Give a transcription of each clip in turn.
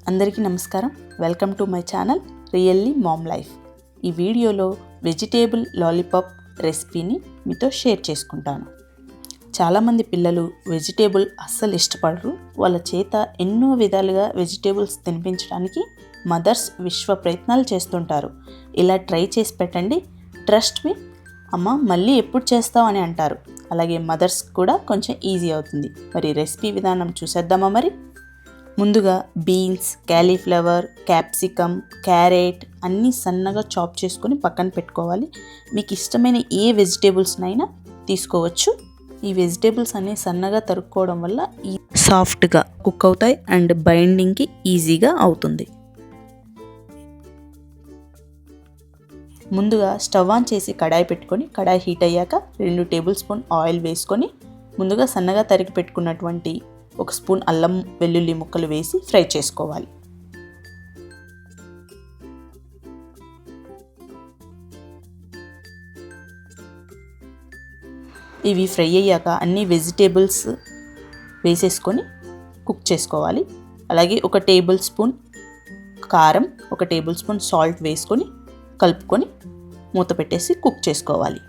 అందరికీ నమస్కారం. Welcome to my channel really mom life. ఈ వీడియోలో వెజిటేబుల్ లాలీపాప్ రెసిపీని మీతో షేర్ చేసుకుంటాను. చాలామంది పిల్లలు వెజిటేబుల్ అస్సలు ఇష్టపడరు. వాళ్ళ చేత ఎన్నో విధాలుగా వెజిటేబుల్స్ తినిపించడానికి మదర్స్ విశ్వ ప్రయత్నాలు చేస్తుంటారు. ఇలా ట్రై చేసి పెట్టండి. ట్రస్ట్ మీ, అమ్మ మళ్ళీ ఎప్పుడు చేస్తావు అని అంటారు. అలాగే మదర్స్ కూడా కొంచెం ఈజీ అవుతుంది. మరి రెసిపీ విధానం చూసేద్దామా? మరి ముందుగా బీన్స్, క్యాలీఫ్లవర్, క్యాప్సికమ్, క్యారెట్ అన్నీ సన్నగా చాప్ చేసుకొని పక్కన పెట్టుకోవాలి. మీకు ఇష్టమైన ఏ వెజిటేబుల్స్నైనా తీసుకోవచ్చు. ఈ వెజిటేబుల్స్ అన్నీ సన్నగా తరుక్కోవడం వల్ల ఈ సాఫ్ట్గా కుక్ అవుతాయి అండ్ బైండింగ్కి ఈజీగా అవుతుంది. ముందుగా స్టవ్ ఆన్ చేసి కడాయి పెట్టుకొని కడాయి హీట్ అయ్యాక 2 టేబుల్ స్పూన్ ఆయిల్ వేసుకొని ముందుగా సన్నగా తరిగి పెట్టుకున్నటువంటి 1 స్పూన్ అల్లం వెల్లుల్లి ముక్కలు వేసి ఫ్రై చేసుకోవాలి. ఇవి ఫ్రై అయ్యాక అన్ని వెజిటేబుల్స్ వేసేసుకొని కుక్ చేసుకోవాలి. అలాగే 1 టేబుల్ స్పూన్ కారం, 1 టేబుల్ స్పూన్ సాల్ట్ వేసుకొని కలుపుకొని మూత పెట్టేసి కుక్ చేసుకోవాలి.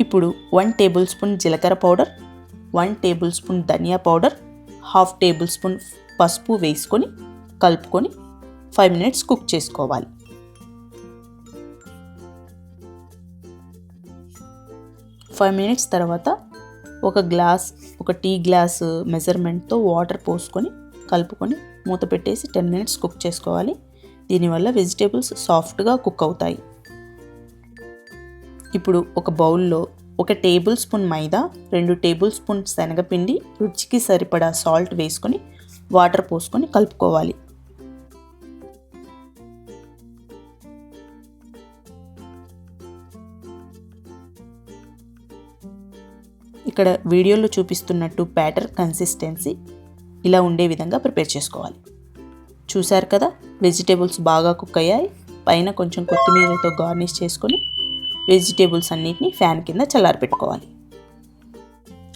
ఇప్పుడు 1 టేబుల్ స్పూన్ జీలకర్ర పౌడర్, 1 టేబుల్ స్పూన్ ధనియా పౌడర్, 1/2 టేబుల్ స్పూన్ పసుపు వేసుకొని కలుపుకొని 5 మినిట్స్ కుక్ చేసుకోవాలి. ఫైవ్ మినిట్స్ తర్వాత ఒక టీ గ్లాస్ మెజర్మెంట్తో వాటర్ పోసుకొని కలుపుకొని మూత పెట్టేసి 10 మినిట్స్ కుక్ చేసుకోవాలి. దీనివల్ల వెజిటేబుల్స్ సాఫ్ట్గా కుక్ అవుతాయి. ఇప్పుడు ఒక బౌల్లో 1 టేబుల్ స్పూన్ మైదా, 2 టేబుల్ స్పూన్ శనగపిండి, రుచికి సరిపడా సాల్ట్ వేసుకొని వాటర్ పోసుకొని కలుపుకోవాలి. ఇక్కడ వీడియోలో చూపిస్తున్నట్టు బ్యాటర్ కన్సిస్టెన్సీ ఇలా ఉండే విధంగా ప్రిపేర్ చేసుకోవాలి. చూశారు కదా, వెజిటేబుల్స్ బాగా కుక్ అయ్యాయి. పైన కొంచెం కొత్తిమీరతో గార్నిష్ చేసుకొని వెజిటేబుల్స్ అన్నిటిని ఫ్యాన్ కింద చల్లారపెట్టుకోవాలి.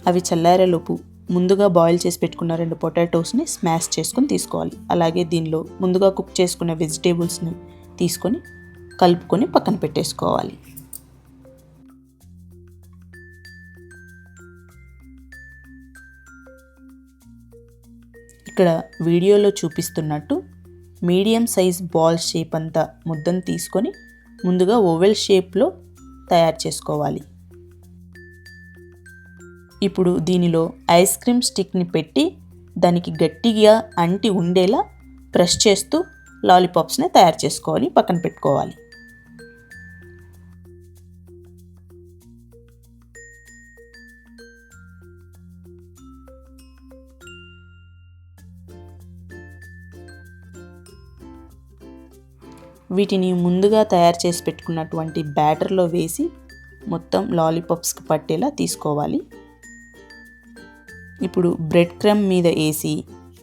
అవి చల్లారేలోపు ముందుగా బాయిల్ చేసి పెట్టుకున్న 2 పొటాటోస్ని స్మాష్ చేసుకొని తీసుకోవాలి. అలాగే దీనిలో ముందుగా కుక్ చేసుకున్న వెజిటేబుల్స్ని తీసుకొని కలుపుకొని పక్కన పెట్టేసుకోవాలి. ఇక్కడ వీడియోలో చూపిస్తున్నట్టు మీడియం సైజ్ బాల్ షేప్ అంతా ముద్దను తీసుకొని ముందుగా ఓవెల్ షేప్లో తయారు చేసుకోవాలి. ఇప్పుడు దీనిలో ఐస్ క్రీమ్ స్టిక్ని పెట్టి దానికి గట్టిగా అంటి ఉండేలా ప్రెస్ చేస్తూ లాలీపాప్స్ని తయారు చేసుకోవాలి, పక్కన పెట్టుకోవాలి. వీటిని ముందుగా తయారు చేసి పెట్టుకున్నటువంటి బ్యాటర్లో వేసి మొత్తం లాలీపాప్స్కి పట్టేలా తీసుకోవాలి. ఇప్పుడు బ్రెడ్ క్రమ్ మీద వేసి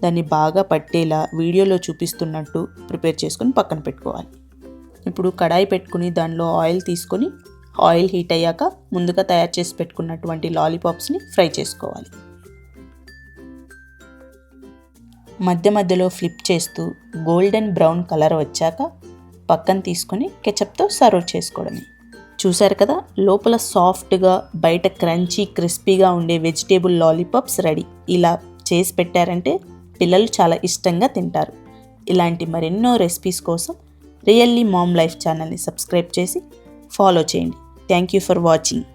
దాన్ని బాగా పట్టేలా వీడియోలో చూపిస్తున్నట్టు ప్రిపేర్ చేసుకొని పక్కన పెట్టుకోవాలి. ఇప్పుడు కడాయి పెట్టుకుని దానిలో ఆయిల్ తీసుకొని ఆయిల్ హీట్ అయ్యాక ముందుగా తయారు చేసి పెట్టుకున్నటువంటి లాలీపాప్స్ని ఫ్రై చేసుకోవాలి. మధ్య మధ్యలో ఫ్లిప్ చేస్తూ గోల్డెన్ బ్రౌన్ కలర్ వచ్చాక పక్కన తీసుకొని కెచప్తో సర్వ్ చేసుకోవడమే. చూసారు కదా, లోపల సాఫ్ట్గా బయట క్రంచీ క్రిస్పీగా ఉండే వెజిటేబుల్ లాలీపాప్స్ రెడీ. ఇలా చేసి పెట్టారంటే పిల్లలు చాలా ఇష్టంగా తింటారు. ఇలాంటి మరెన్నో రెసిపీస్ కోసం రియల్లీ మామ్ లైఫ్ ఛానల్ని సబ్స్క్రైబ్ చేసి ఫాలో చేయండి. Thank you for watching.